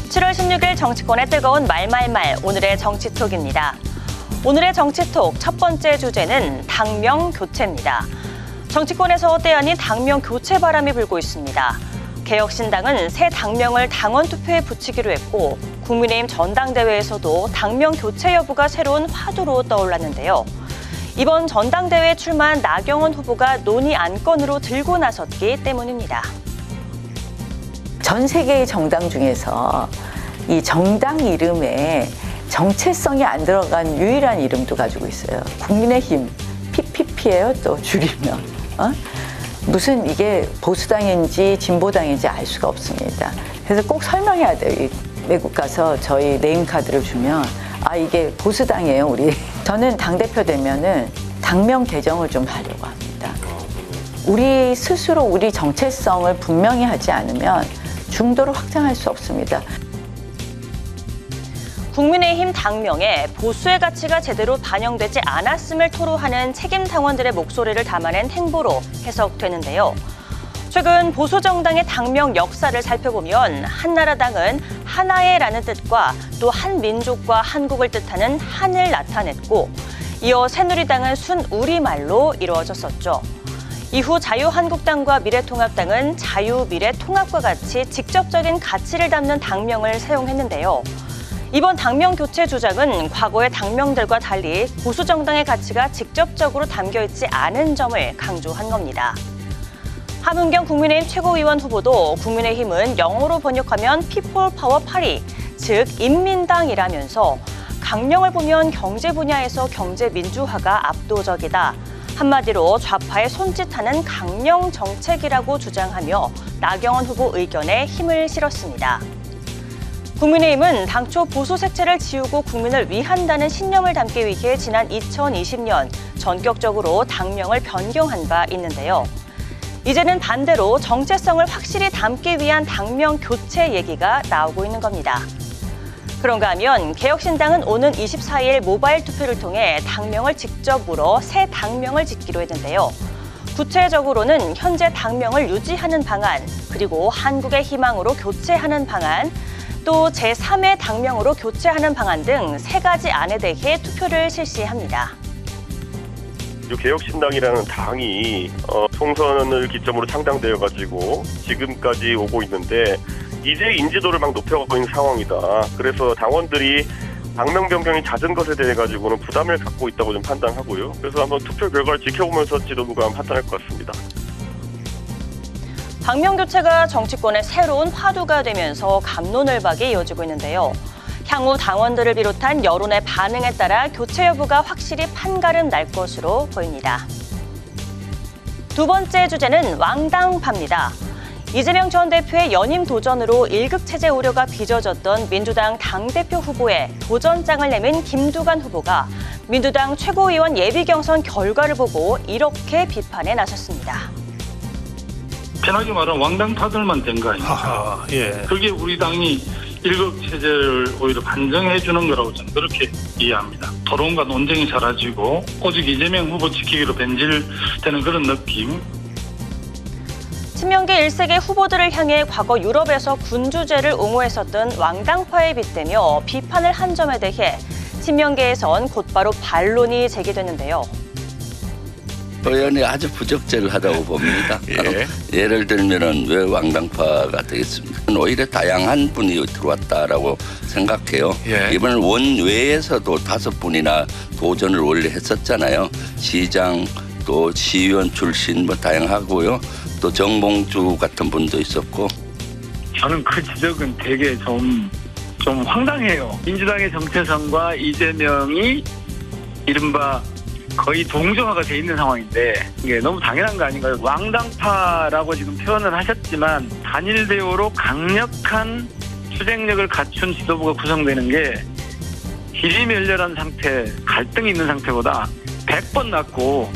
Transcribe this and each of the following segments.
7월 16일 정치권의 뜨거운 말말말, 오늘의 정치톡입니다. 오늘의 정치톡 첫 번째 주제는 당명 교체입니다. 정치권에서 때 아닌 당명 교체 바람이 불고 있습니다. 개혁신당은 새 당명을 당원 투표에 붙이기로 했고, 국민의힘 전당대회에서도 당명 교체 여부가 새로운 화두로 떠올랐는데요. 이번 전당대회에 출마한 나경원 후보가 논의 안건으로 들고 나섰기 때문입니다. 전 세계의 정당 중에서 이 정당 이름에 정체성이 안 들어간 유일한 이름도 가지고 있어요. 국민의힘, PPP예요, 또 줄이면. 무슨 이게 보수당인지 진보당인지 알 수가 없습니다. 그래서 꼭 설명해야 돼요. 외국 가서 저희 네임카드를 주면 이게 보수당이에요, 우리. 저는 당대표 되면은 당명 개정을 좀 하려고 합니다. 우리 스스로 우리 정체성을 분명히 하지 않으면 중도를 확장할 수 없습니다. 국민의힘 당명에 보수의 가치가 제대로 반영되지 않았음을 토로하는 책임 당원들의 목소리를 담아낸 행보로 해석되는데요. 최근 보수 정당의 당명 역사를 살펴보면 한나라당은 하나의라는 뜻과 또 한민족과 한국을 뜻하는 한을 나타냈고, 이어 새누리당은 순우리말로 이루어졌었죠. 이후 자유한국당과 미래통합당은 자유미래통합과 같이 직접적인 가치를 담는 당명을 사용했는데요. 이번 당명 교체 주장은 과거의 당명들과 달리 보수 정당의 가치가 직접적으로 담겨있지 않은 점을 강조한 겁니다. 함은경 국민의힘 최고위원 후보도 국민의힘은 영어로 번역하면 People Power Party, 즉 인민당이라면서 강령을 보면 경제 분야에서 경제 민주화가 압도적이다. 한마디로 좌파의 손짓하는 강령 정책이라고 주장하며 나경원 후보 의견에 힘을 실었습니다. 국민의힘은 당초 보수 색채를 지우고 국민을 위한다는 신념을 담기 위해 지난 2020년 전격적으로 당명을 변경한 바 있는데요. 이제는 반대로 정체성을 확실히 담기 위한 당명 교체 얘기가 나오고 있는 겁니다. 그런가 하면 개혁신당은 오는 24일 모바일 투표를 통해 당명을 직접 물어 새 당명을 짓기로 했는데요. 구체적으로는 현재 당명을 유지하는 방안, 그리고 한국의 희망으로 교체하는 방안, 또 제3의 당명으로 교체하는 방안 등 3가지 안에 대해 투표를 실시합니다. 개혁신당이라는 당이 총선을 기점으로 창당되어가지고 지금까지 오고 있는데 이제 인지도를 막 높여가고 있는 상황이다. 그래서 당원들이 당명 변경이 잦은 것에 대해 가지고는 부담을 갖고 있다고 좀 판단하고요. 그래서 한번 투표 결과를 지켜보면서 지도부가 판단할 것 같습니다. 당명 교체가 정치권의 새로운 화두가 되면서 갑론을박이 이어지고 있는데요. 향후 당원들을 비롯한 여론의 반응에 따라 교체 여부가 확실히 판가름 날 것으로 보입니다. 두 번째 주제는 왕당파입니다. 이재명 전 대표의 연임 도전으로 일극체제 우려가 빚어졌던 민주당 당대표 후보에 도전장을 내민 김두관 후보가 민주당 최고위원 예비경선 결과를 보고 이렇게 비판에 나섰습니다. 편하게 말하면 왕당파들만 된 거 아닙니까? 예. 그게 우리 당이 일극체제를 오히려 반정해 주는 거라고 저는 그렇게 이해합니다. 토론과 논쟁이 사라지고 오직 이재명 후보 지키기로 변질되는 그런 느낌. 친명계 1세계 후보들을 향해 과거 유럽에서 군주제를 옹호했었던 왕당파에 빗대며 비판을 한 점에 대해 친명계에선 곧바로 반론이 제기됐는데요. 의원이 아주 부적절하다고 봅니다. 예를 들면은 왜 왕당파가 되겠습니까? 오히려 다양한 분이 들어왔다라고 생각해요. 이번엔 원외에서도 5분이나 도전을 원래 했었잖아요. 시장 또 시의원 출신 뭐 다양하고요. 또 정봉주 같은 분도 있었고. 저는 그 지적은 되게 좀 황당해요. 민주당의 정체성과 이재명이 이른바 거의 동조화가 돼 있는 상황인데 이게 너무 당연한 거 아닌가요? 왕당파라고 지금 표현을 하셨지만 단일 대우로 강력한 추쟁력을 갖춘 지도부가 구성되는 게 기리멸렬한 상태, 갈등이 있는 상태보다 100번 낫고.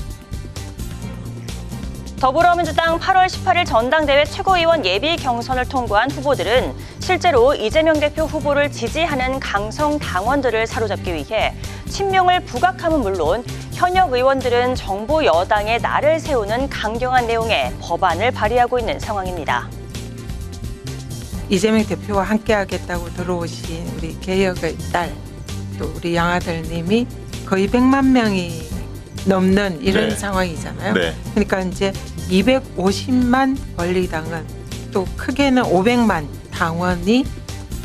더불어민주당 8월 18일 전당대회 최고위원 예비 경선을 통과한 후보들은 실제로 이재명 대표 후보를 지지하는 강성 당원들을 사로잡기 위해 친명을 부각함은 물론 현역 의원들은 정부 여당의 날을 세우는 강경한 내용의 법안을 발의하고 있는 상황입니다. 이재명 대표와 함께하겠다고 들어오신 우리 개혁의 딸, 또 우리 양아들님이 거의 100만 명이 넘는 이런 네. 상황이잖아요. 네. 그러니까 이제 250만 권리당원, 또 크게는 500만 당원이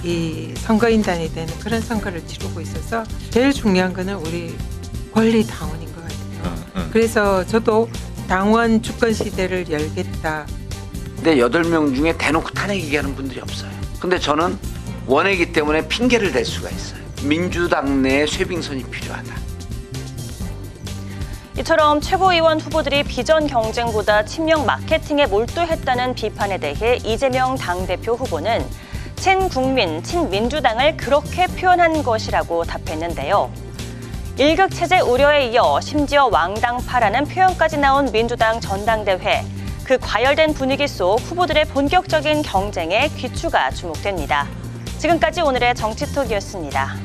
이 선거인단이 되는 그런 선거를 치르고 있어서 제일 중요한 거는 우리 권리당원인 것 같아요. 그래서 저도 당원 주권 시대를 열겠다. 근데 8명 중에 대놓고 탄핵 얘기하는 분들이 없어요. 근데 저는 원외이기 때문에 핑계를 댈 수가 있어요. 민주당 내에 쇄빙선이 필요하다. 이처럼 최고위원 후보들이 비전 경쟁보다 친명 마케팅에 몰두했다는 비판에 대해 이재명 당대표 후보는 친국민, 친민주당을 그렇게 표현한 것이라고 답했는데요. 일극체제 우려에 이어 심지어 왕당파라는 표현까지 나온 민주당 전당대회. 그 과열된 분위기 속 후보들의 본격적인 경쟁에 귀추가 주목됩니다. 지금까지 오늘의 정치톡이었습니다.